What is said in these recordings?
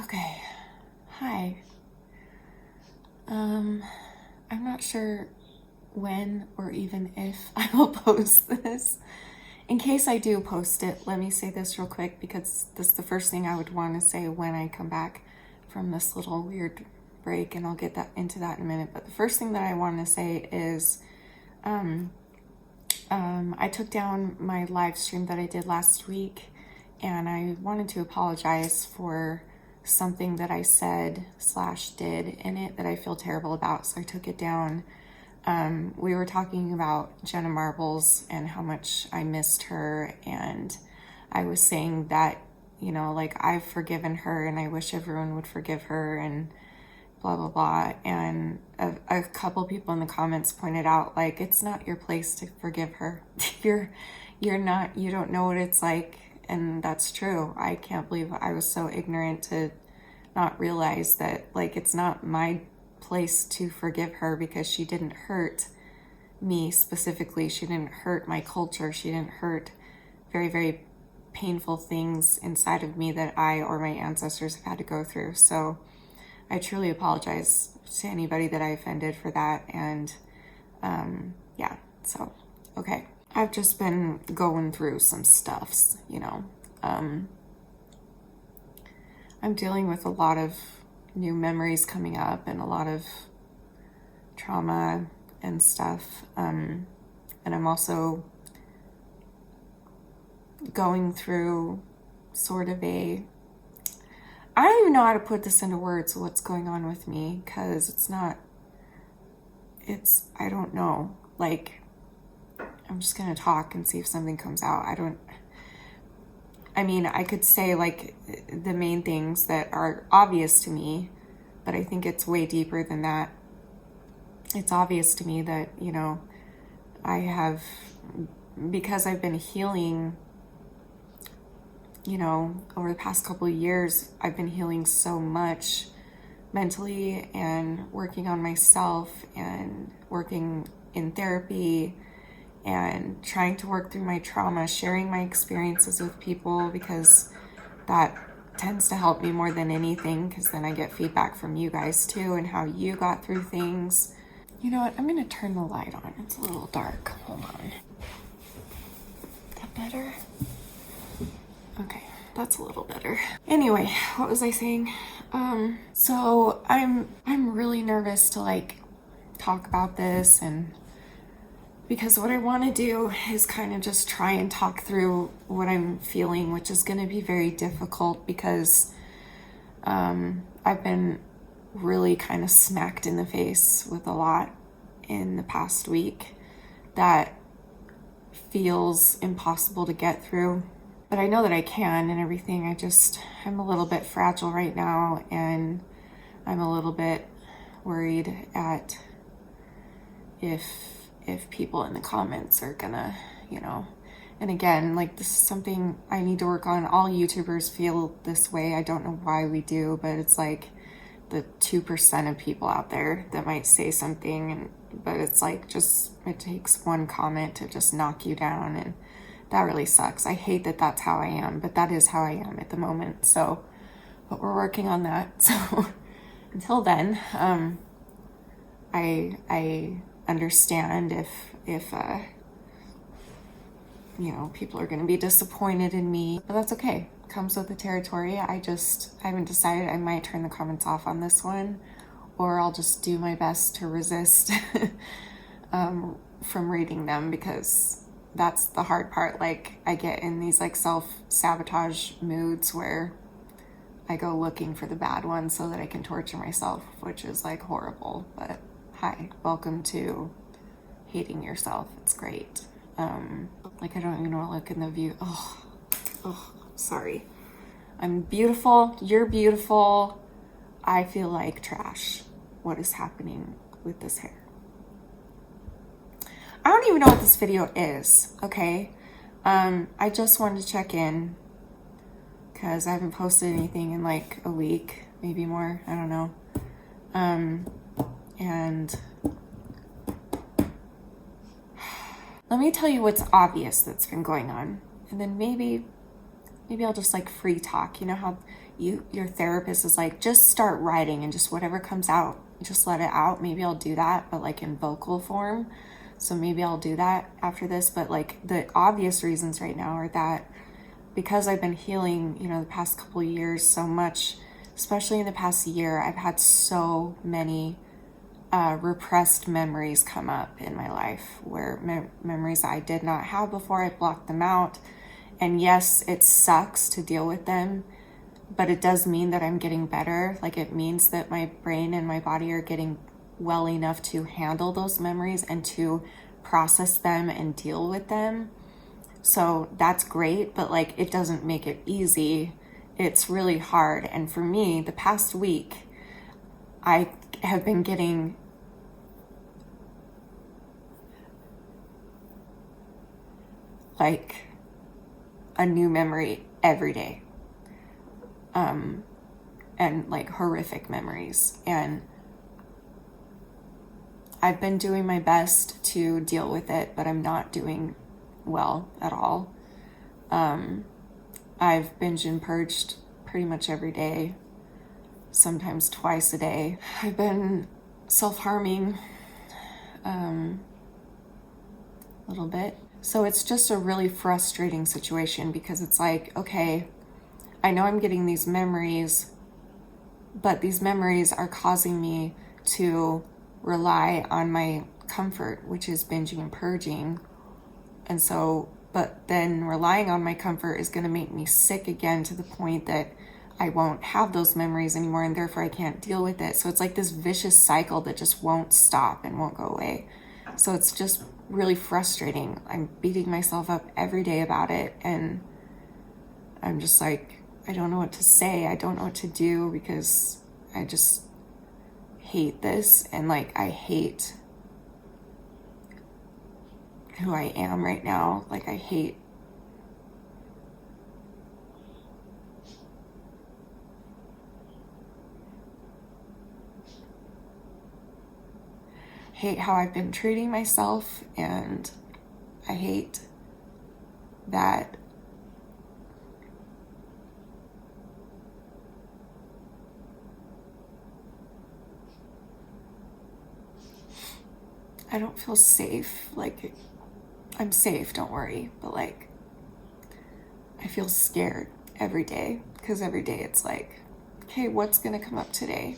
Okay, hi. I'm not sure when or even if I will post this. In case I do post it, let me say this real quick because this is the first thing I would want to say when I come back from this little weird break, and I'll get into that in a minute. But the first thing that I want to say is I took down my live stream that I did last week, and I wanted to apologize for something that I said / did in it that I feel terrible about, so I took it down. We were talking about Jenna Marbles and how much I missed her, and I was saying that, like, I've forgiven her and I wish everyone would forgive her and blah, blah, blah. And a couple people in the comments pointed out, like, it's not your place to forgive her. You don't know what it's like. And that's true. I can't believe I was so ignorant to not realize that, like, it's not my place to forgive her because she didn't hurt me specifically. She didn't hurt my culture. She didn't hurt very, very painful things inside of me that I or my ancestors have had to go through. So I truly apologize to anybody that I offended for that. And yeah, so, okay. I've just been going through some stuffs, I'm dealing with a lot of new memories coming up and a lot of trauma and stuff. And I'm also going through sort of I don't even know how to put this into words, what's going on with me, because I don't know. Like, I'm just going to talk and see if something comes out. I could say, like, the main things that are obvious to me, but I think it's way deeper than that. It's obvious to me that, because I've been healing, over the past couple of years, I've been healing so much mentally and working on myself and working in therapy and trying to work through my trauma, sharing my experiences with people, because that tends to help me more than anything, because then I get feedback from you guys too and how you got through things. You know what? I'm going to turn the light on. It's a little dark. Hold on. Is that better? Okay, that's a little better. Anyway, what was I saying? So I'm really nervous to, like, talk about this, and because what I want to do is kind of just try and talk through what I'm feeling, which is going to be very difficult because I've been really kind of smacked in the face with a lot in the past week that feels impossible to get through. But I know that I can and everything. I'm a little bit fragile right now, and I'm a little bit worried at if people in the comments are gonna, and again, like, this is something I need to work on. All YouTubers feel this way. I don't know why we do, but it's like the 2% of people out there that might say something, but it's like, it takes one comment to just knock you down, and that really sucks. I hate that that's how I am, but that is how I am at the moment. So, but we're working on that. So until then, I understand if people are going to be disappointed in me, but that's okay. It comes with the territory. I haven't decided. I might turn the comments off on this one, or I'll just do my best to resist from reading them, because that's the hard part. Like, I get in these, like, self-sabotage moods where I go looking for the bad ones so that I can torture myself, which is, like, horrible. But hi, welcome to hating yourself. It's great. Like, I don't even want to look in the view. Oh, sorry. I'm beautiful. You're beautiful. I feel like trash. What is happening with this hair? I don't even know what this video is, okay? I just wanted to check in because I haven't posted anything in like a week, maybe more. I don't know. And let me tell you what's obvious that's been going on, and then maybe maybe I'll just like free talk. You know how your therapist is like, just start writing and just whatever comes out, just let it out. Maybe I'll do that, but like in vocal form. So maybe I'll do that after this. But like the obvious reasons right now are that because I've been healing, you know, the past couple of years so much, especially in the past year, I've had so many repressed memories come up in my life where memories I did not have before, I blocked them out. And yes, it sucks to deal with them, but it does mean that I'm getting better. Like it means that my brain and my body are getting well enough to handle those memories and to process them and deal with them. So that's great, but like it doesn't make it easy. It's really hard. And for me, the past week, I have been getting like a new memory every day. And like horrific memories. And I've been doing my best to deal with it, but I'm not doing well at all. I've binged and purged pretty much every day, sometimes twice a day. I've been self-harming a little bit. So it's just a really frustrating situation because it's like, okay, I know I'm getting these memories, but these memories are causing me to rely on my comfort, which is binging and purging. And so, but then relying on my comfort is going to make me sick again to the point that I won't have those memories anymore and therefore I can't deal with it. So it's like this vicious cycle that just won't stop and won't go away. So it's just really frustrating. I'm beating myself up every day about it and I'm just like, I don't know what to say. I don't know what to do because I just hate this and like I hate who I am right now. Like I hate how I've been treating myself, and I hate that I don't feel safe. Like I'm safe, don't worry, but like I feel scared every day because every day it's like, okay, what's gonna come up today?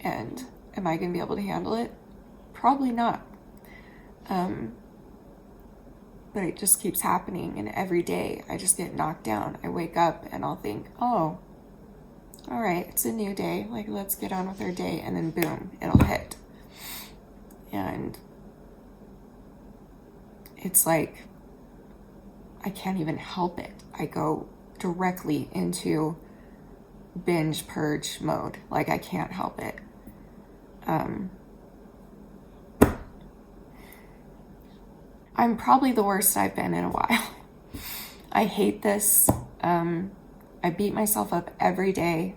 And am I gonna be able to handle it? Probably not. But it just keeps happening, and every day I just get knocked down. I wake up and I'll think, oh, all right, it's a new day. Like, let's get on with our day. And then boom, it'll hit. And it's like, I can't even help it. I go directly into binge purge mode. Like I can't help it. I'm probably the worst I've been in a while. I hate this. I beat myself up every day.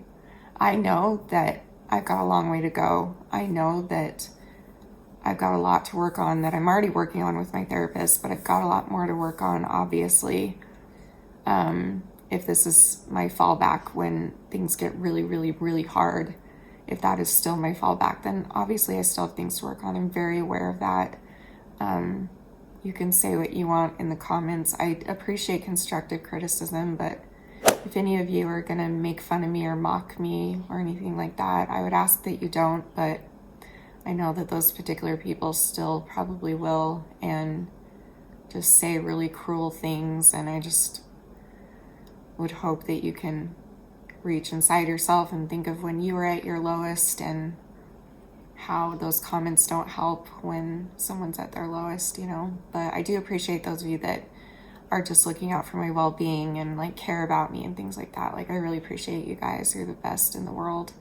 I know that I've got a long way to go. I know that I've got a lot to work on that I'm already working on with my therapist, but I've got a lot more to work on, obviously. If this is my fallback when things get really, really, really hard, if that is still my fallback, then obviously I still have things to work on. I'm very aware of that. You can say what you want in the comments. I appreciate constructive criticism, but if any of you are gonna make fun of me or mock me or anything like that, I would ask that you don't, but I know that those particular people still probably will and just say really cruel things, and I just would hope that you can reach inside yourself and think of when you were at your lowest and how those comments don't help when someone's at their lowest, you know. But I do appreciate those of you that are just looking out for my well-being and like care about me and things like that. Like I really appreciate you guys. You're the best in the world.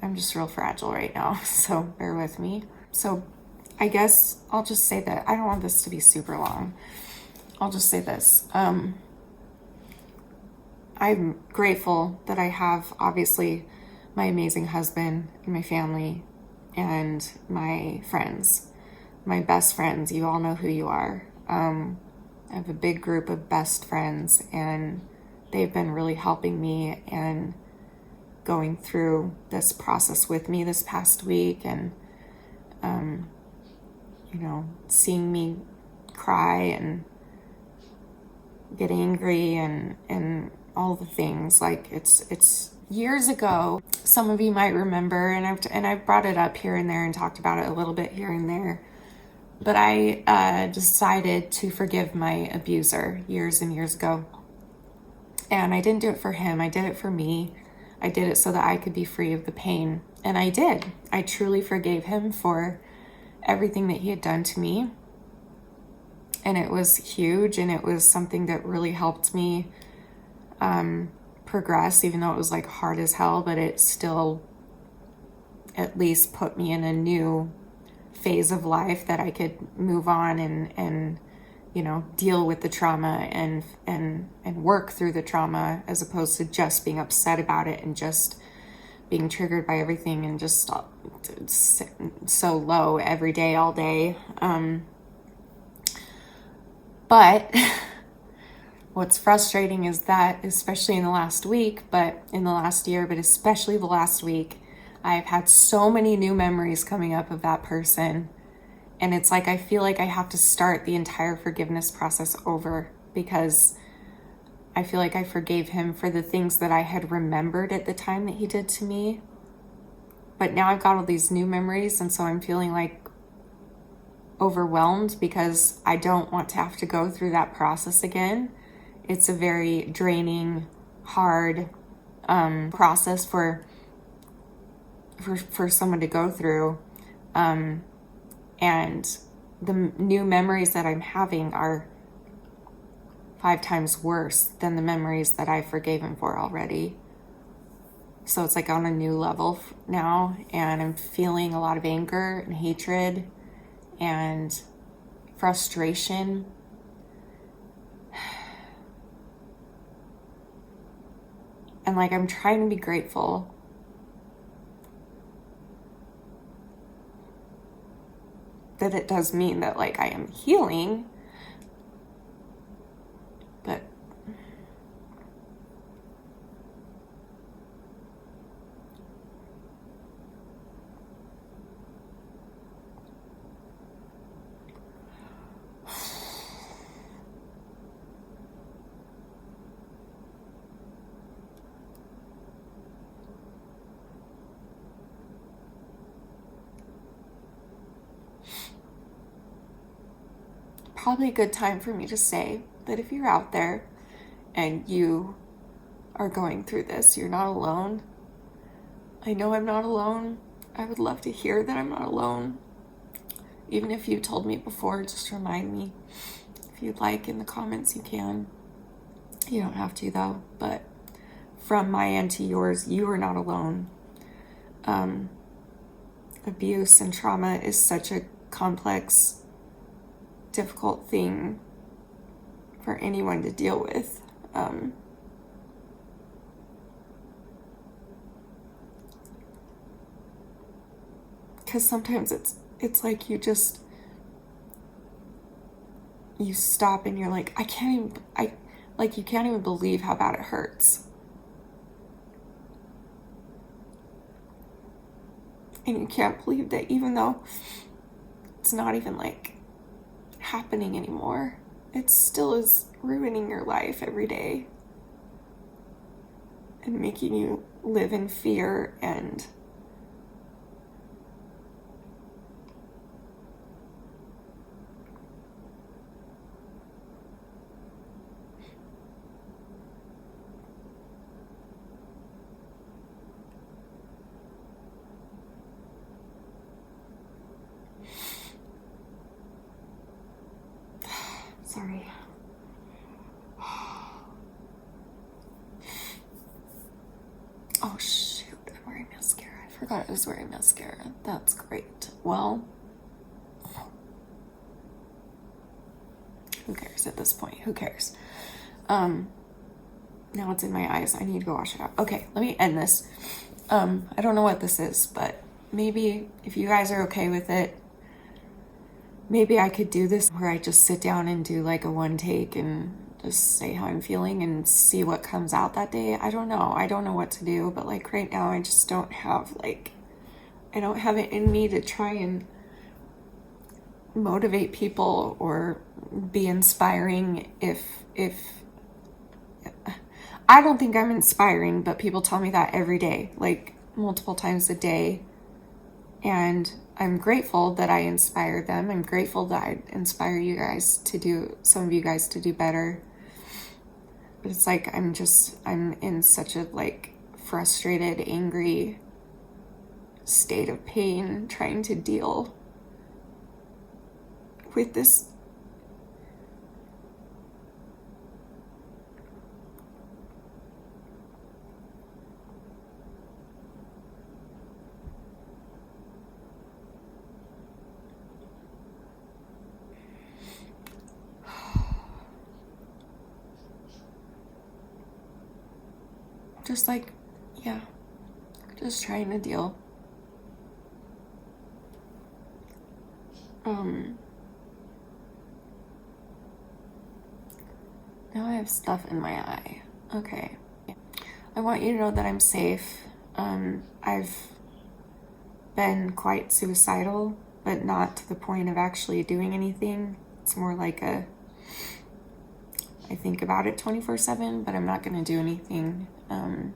I'm just real fragile right now, so bear with me. So I guess I'll just say that I don't want this to be super long. I'll just say this. I'm grateful that I have obviously my amazing husband and my family and my friends, my best friends. You all know who you are. I have a big group of best friends, and they've been really helping me and going through this process with me this past week, and seeing me cry and get angry and all the things. Like it's years ago. Some of you might remember, and I've brought it up here and there and talked about it a little bit here and there. But I decided to forgive my abuser years and years ago. And I didn't do it for him. I did it for me. I did it so that I could be free of the pain. And I did. I truly forgave him for everything that he had done to me. And it was huge, and it was something that really helped me progress, even though it was like hard as hell, but it still at least put me in a new phase of life that I could move on and deal with the trauma and work through the trauma, as opposed to just being upset about it and just being triggered by everything and just so low every day, all day. But what's frustrating is that, especially in the last week, but in the last year, but especially the last week, I've had so many new memories coming up of that person. And it's like, I feel like I have to start the entire forgiveness process over, because I feel like I forgave him for the things that I had remembered at the time that he did to me. But now I've got all these new memories, and so I'm feeling like overwhelmed because I don't want to have to go through that process again. It's a very draining, hard process for someone to go through. And the new memories that I'm having are 5 times worse than the memories that I forgave him for already. So it's like on a new level now, and I'm feeling a lot of anger and hatred and frustration. And like, I'm trying to be grateful. That it does mean that like I am healing, but probably a good time for me to say that if you're out there and you are going through this, you're not alone. I know I'm not alone. I would love to hear that I'm not alone. Even if you told me before, just remind me. If you'd like, in the comments, you can. You don't have to though, but from my end to yours, you are not alone. Abuse and trauma is such a complex, difficult thing for anyone to deal with. Because sometimes it's like you stop and you're like, you can't even believe how bad it hurts. And you can't believe that even though it's not even like happening anymore, it still is ruining your life every day and making you live in fear and sorry. Oh shoot, I'm wearing mascara. I forgot I was wearing mascara. That's great. Well, who cares at this point? Who cares? Now it's in my eyes. I need to go wash it out. Okay, let me end this. I don't know what this is, but maybe if you guys are okay with it, maybe I could do this where I just sit down and do like a one take and just say how I'm feeling and see what comes out that day. I don't know. I don't know what to do, but like right now I just don't have I don't have it in me to try and motivate people or be inspiring if I don't think I'm inspiring, but people tell me that every day, like multiple times a day. And I'm grateful that I inspire them. I'm grateful that I inspire you guys to do, some of you guys to do better. But it's like I'm in such a like frustrated, angry state of pain trying to deal with this. Just like, yeah, just trying to deal. Now I have stuff in my eye. Okay. I want you to know that I'm safe. I've been quite suicidal, but not to the point of actually doing anything. It's more like I think about it 24/7, but I'm not going to do anything. I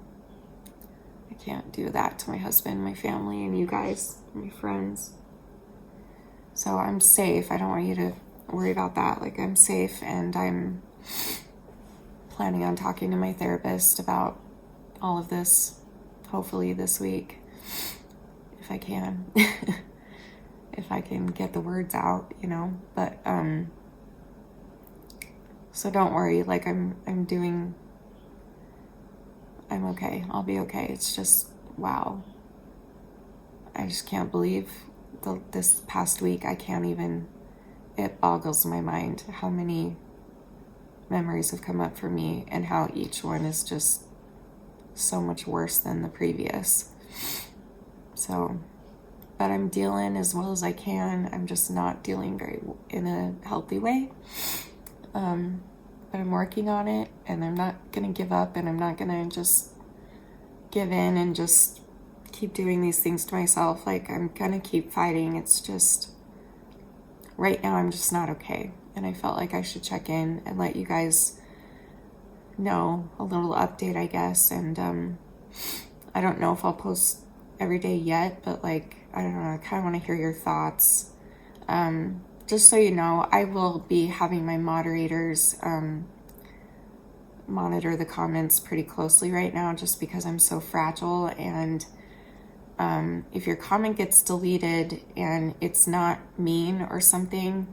can't do that to my husband, my family, and you guys, my friends. So I'm safe. I don't want you to worry about that. Like, I'm safe, and I'm planning on talking to my therapist about all of this, hopefully this week, if I can. If I can get the words out, you know. But so don't worry. Like, I'm okay. I'll be okay. It's just, wow. I just can't believe this past week. I can't even, it boggles my mind how many memories have come up for me and how each one is just so much worse than the previous. So, but I'm dealing as well as I can. I'm just not dealing in a healthy way. But I'm working on it, and I'm not going to give up, and I'm not going to just give in and just keep doing these things to myself. Like, I'm going to keep fighting. It's just, right now I'm just not okay. And I felt like I should check in and let you guys know a little update, I guess. And I don't know if I'll post every day yet, but like, I don't know, I kind of want to hear your thoughts. Just so you know, I will be having my moderators monitor the comments pretty closely right now, just because I'm so fragile. And if your comment gets deleted and it's not mean or something,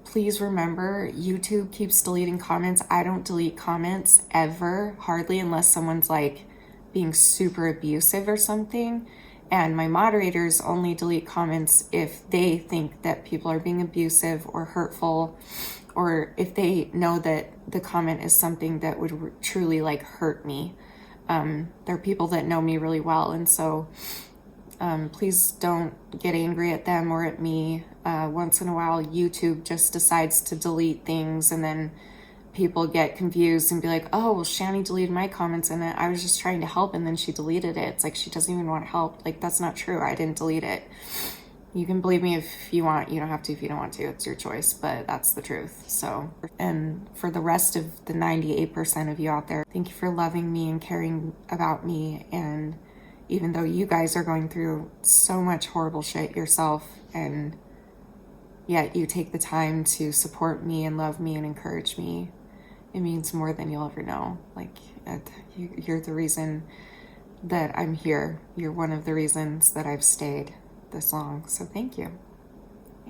please remember YouTube keeps deleting comments. I don't delete comments ever, hardly, unless someone's like being super abusive or something. And my moderators only delete comments if they think that people are being abusive or hurtful, or if they know that the comment is something that would truly like hurt me. They're people that know me really well. And so please don't get angry at them or at me. Once in a while, YouTube just decides to delete things, and then people get confused and be like, oh, well, Shani deleted my comments, and I was just trying to help, and then she deleted it. It's like, she doesn't even want to help. Like, that's not true. I didn't delete it. You can believe me if you want. You don't have to if you don't want to. It's your choice, but that's the truth. So, and for the rest of the 98% of you out there, thank you for loving me and caring about me. And even though you guys are going through so much horrible shit yourself, and yet you take the time to support me and love me and encourage me, it means more than you'll ever know. Like, you're the reason that I'm here. You're one of the reasons that I've stayed this long. So thank you.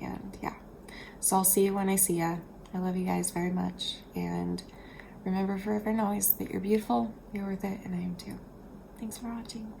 And yeah, so I'll see you when I see ya. I love you guys very much. And remember forever and always that you're beautiful, you're worth it, and I am too. Thanks for watching.